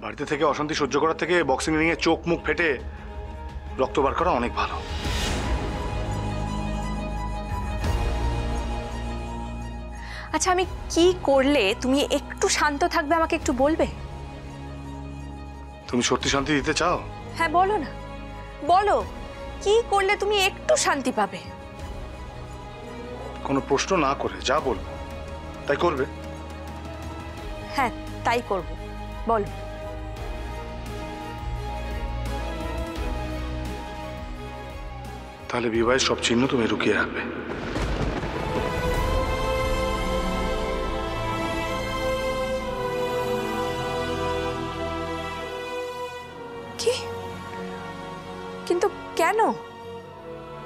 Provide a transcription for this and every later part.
বাড়িতে থেকে অশান্তি সহ্য করার থেকে বক্সিং রিংয়ে চোখ মুখ ফেটে রক্ত বার করা অনেক ভালো। আচ্ছা, আমি কি করলে তুমি একটু শান্ত থাকবে আমাকে একটু বলবে? তুমি সত্যি শান্তি দিতে চাও? হ্যাঁ বলো না, বলো কি করলে তুমি একটু শান্তি পাবে? কোনো প্রশ্ন না করে যা বলবো তাই করবে? হ্যাঁ তাই করব, বলো। তাহলে বিবাহের সব চিহ্ন তুমি লুকিয়ে রাখবে। কি? কিন্তু কেন?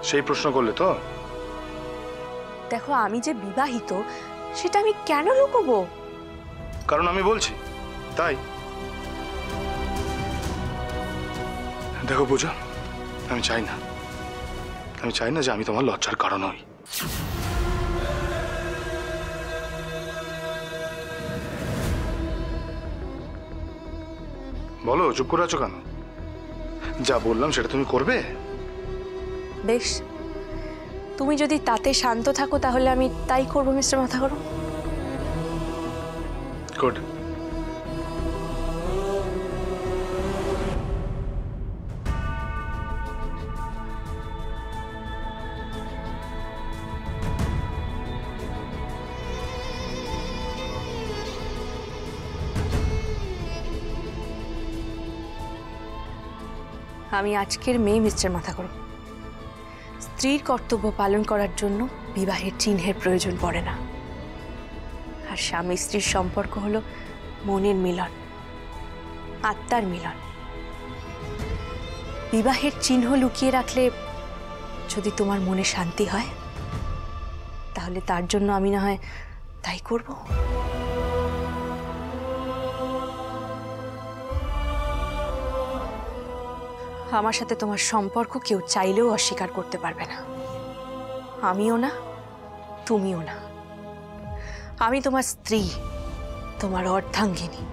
সেই প্রশ্ন করলে তো? দেখো, আমি যে বিবাহিত সেটা আমি কেন লুকোবো? কারণ আমি বলছি তাই। দেখো পূজা, আমি চাই না যে আমি তোমার লজ্জার কারণ হই। বলো, চুপ করে আছো কেন? যা বললাম সেটা তুমি করবে? বেশ, তুমি যদি তাতে শান্ত থাকো তাহলে আমি তাই করবো মিস্টার মাথাগরম। গুড। আমি আজকের মেয়ে মিস্টার মাথাগরম। স্ত্রীর কর্তব্য পালন করার জন্য বিবাহের চিহ্নের প্রয়োজন পড়ে না। আর স্বামী স্ত্রীর সম্পর্ক হলো মনের মিলন, আত্মার মিলন। বিবাহের চিহ্ন লুকিয়ে রাখলে যদি তোমার মনে শান্তি হয় তাহলে তার জন্য আমি না হয় তাই করব। আমার সাথে তোমার সম্পর্ক কেউ চাইলেও অস্বীকার করতে পারবে না। আমিও না, তুমিও না। আমি তোমার স্ত্রী, তোমার অর্ধাঙ্গিনী,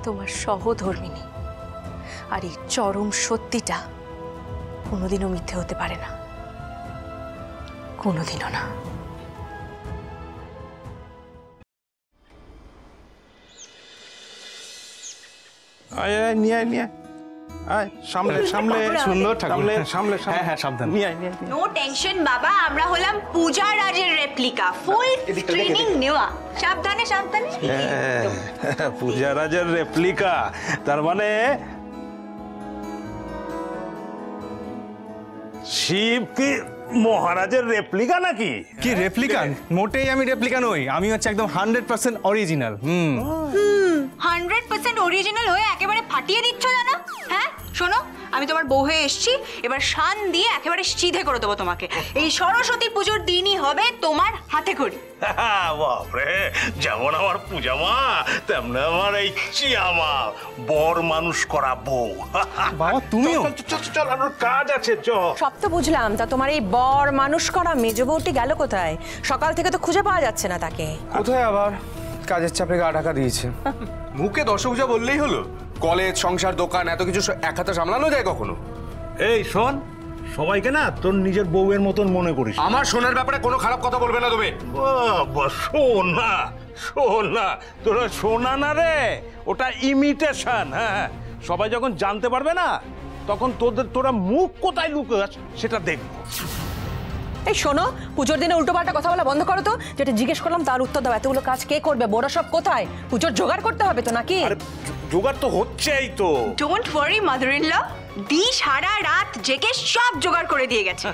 তোমার সহধর্মিনী। আর এই চরম সত্যিটা কোনোদিনও মিথ্যে হতে পারে না, কোনোদিনও না। আয় আয় নিয়ে আয় নিয়ে আয়, সামলে সামলে, সুন্দর সামলে সামলে। হ্যাঁ হ্যাঁ, সাবধান। নিয়ে আয় নিয়ে আয়। নো টেনশন বাবা, আমরা হলাম পূজা রাজের রেপ্লিকা, ফুল ট্রেনিং নেওয়া। সাবধানে সাবধানে। পূজা রাজের রেপ্লিকা, তার মানে শিব কি মহারাজের রেপ্লিকা নাকি? কি রেপ্লিকা? মোটেই আমি রেপ্লিকা নই, আমি হচ্ছে একদম 100% অরিজিনাল। 100% অরিজিনাল হয়ে একেবারে ফাটিয়ে দিচ্ছ জানো? হ্যাঁ শোনো, আমি তোমার বউ হয়ে এসেছি, এবার শান দিয়ে একেবারে সিধে করে দেবো তোমাকে। এই সরস্বতী পুজোর দিনই হবে তোমার হাতে খড়ি। বাপরে, যেমন আমার পূজা মা তেমন আমার এই চিয়া মা, বর মানুষ করা বউ। বাবা তুমিও? চল, আমার কাজ আছে, চল। সব তো বুঝলাম, তা তোমার এই বর মানুষ করা মেজ বউটি গেল কোথায়? সকাল থেকে তো খুঁজে পাওয়া যাচ্ছে না তাকে। কোথায় আবার কাজের চাপে গা ঢাকা দিয়েছে। মুখে দশভূজা বললেই হলো? কলেজ, সংসার, দোকান এত কিছু এক হাতে সামলানো যায় কখনো? এই শোন, সবাইকে না তোর নিজের বউয়ের মতন মনে করিস। আমার সোনার ব্যাপারে কোনো খারাপ কথা বলবে না তুমি। সোনা তোরা সোনা না রে, ওটা ইমিটেশন। হ্যাঁ, সবাই যখন জানতে পারবে না তখন তোরা মুখ কোথায় লুকাস সেটা দেখবো। এই শোনো, পুজোর দিনে উল্টোপাল্টা কথা বলা বন্ধ করো তো। যেটা জিজ্ঞেস করলাম তার উত্তর দাও। এতগুলো কাজ কে করবে? বড় সব কোথায়? পুজোর জোগাড় করতে হবে তো নাকি? আরে জোগাড় তো হচ্ছেই তো। Don't worry mother in law, দি সারা রাত জেগে সব জোগাড় করে দিয়ে গেছে।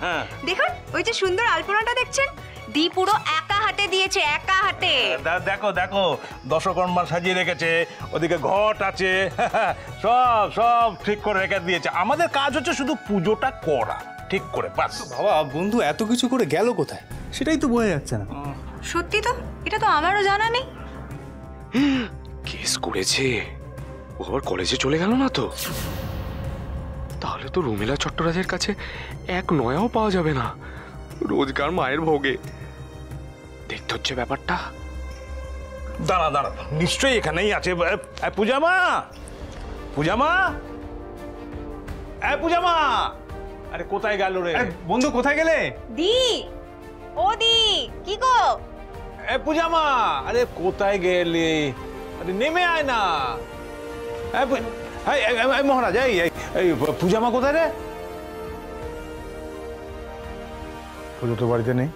দেখুন ওই যে সুন্দর আলপনাটা দেখছেন, দি পুরো একা হাতে দিয়েছে, একা হাতে। দেখো দেখো, দশকর্মা সাজিয়ে রেখেছে, ওদিকে ঘট আছে, সব সব ঠিক করে রেখে দিয়েছে। আমাদের কাজ হচ্ছে শুধু পুজোটা করা ঠিক করে, বাস। বাবা বন্ধু এত কিছু করে গেল কোথায় সেটাই তো বোঝা যাচ্ছে না। সত্যি তো, এটা তো আমারও জানা নেই। কেস করেছে ও, আবার কলেজে চলে গেল না তো? তাহলে তো রুমেলা চট্টরাজের কাছে এক নয়াও পাওয়া যাবে না, রোজগার মায়ের ভোগে। দেখতে হচ্ছে ব্যাপারটা। দাঁড়া দাঁড়া, নিশ্চয়ই এখানেই আছে। পূজা মা, পূজামা, পূজামা, আরে কোথায় গেল রে? বন্ধু কোথায় গেলে? দি, ও দি, কি গো? পূজামা, আরে কোথায় গেলে? আরে নেমে আয় না। মহারাজ, এই পূজামা কোথায় রে? পুজো তো বাড়িতে নেই।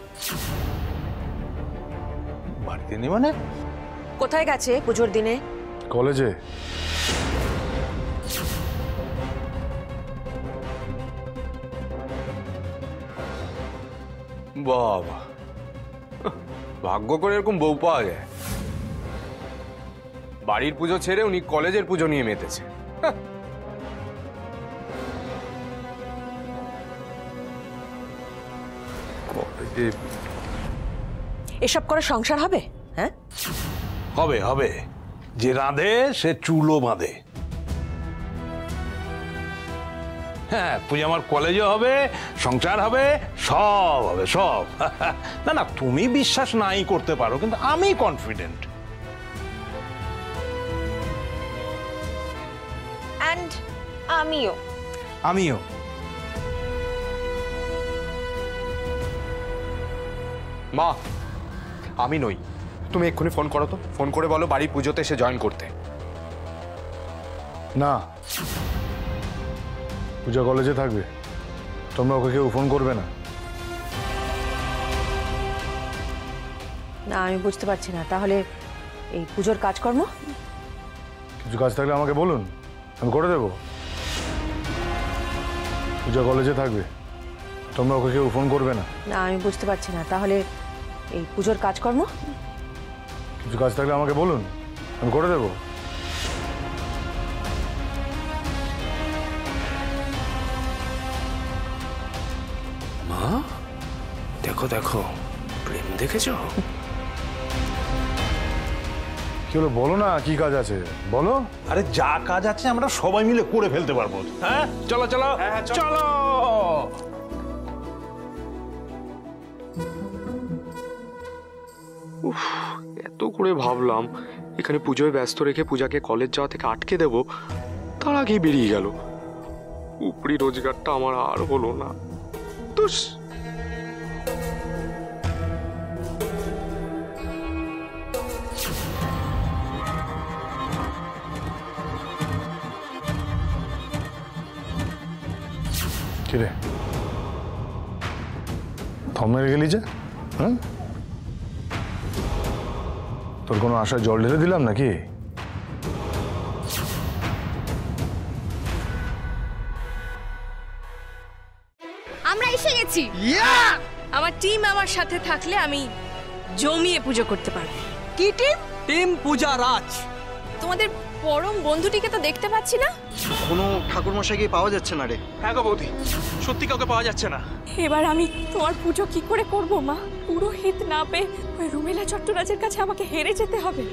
বাড়িতে নেই মানে? কোথায় গেছে পুজোর দিনে? কলেজে। বাবা, ভাগ্য করে এরকম বউ পাওয়া যায়। বাড়ির পুজো ছেড়ে উনি কলেজের পুজো নিয়ে মেতেছে। এসব করে সংসার হবে? হ্যাঁ, হবে হবে। যে রাঁধে সে চুলো বাঁধে। হ্যাঁ, পূজামার কলেজে হবে, সংসার হবে, সব হবে, সব। না না, তুমি বিশ্বাস নাই করতে পারো, কিন্তু আমি কনফিডেন্ট। অ্যান্ড আমিও। আমিও। মা, আমি নই। তুমি এক্ষুনি ফোন করো তো, ফোন করে বলো বাড়ির পুজোতে এসে জয়েন করতে। না, পূজা কলেজে থাকবে, তোমরা ওকে কেউ ফোন করবে না। না আমি বুঝতে পারছি না, তাহলে এই পুজোর কাজকর্ম? কিছু কাজ থাকলে আমাকে বলুন, আমি করে দেবো। পূজা কলেজে থাকবে, তোমরা ওকে কেউ ফোন করবে না। না আমি বুঝতে পারছি না, তাহলে এই পুজোর কাজকর্ম? কিছু কাজ থাকলে আমাকে বলুন, আমি করে দেবো। মা, দেখো দেখো, প্রেম দেখেছো? কি হলো বলো না, কি কাজ আছে বলো। আরে যা কাজ আছে আমরা সবাই মিলে করে ফেলতে পারবো। হ্যাঁ, চলো চলো চলো। এত করে ভাবলাম এখানে পুজোয় ব্যস্ত রেখে পূজাকে কলেজ যাওয়া থেকে আটকে দেব, তার আগেই বেরিয়ে গেল। উপরি রোজগারটা আমার আর হলো না। তুস কিরে, থম মেরে গেলি যে? হ্যাঁ, তোর কোনো আশায় জল ঢেলে দিলাম নাকি? আমরা এসে গেছি। আমার টিম আমার সাথে থাকলে আমি জমিয়ে পুজো করতে পারবো। কি টিম? টিম পূজা রাজ। তোমাদের পরম বন্ধুটিকে তো দেখতে পাচ্ছি না। কোনো ঠাকুরমশাইকে পাওয়া যাচ্ছে না রে। হ্যাঁ গো বৌদি, সত্যি কাউকে পাওয়া যাচ্ছে না। এবার আমি তোমার পুজো কি করে করব মা? পুরোহিত না পেয়ে ওই রুমেলা চট্টরাজের কাছে আমাকে হেরে যেতে হবে।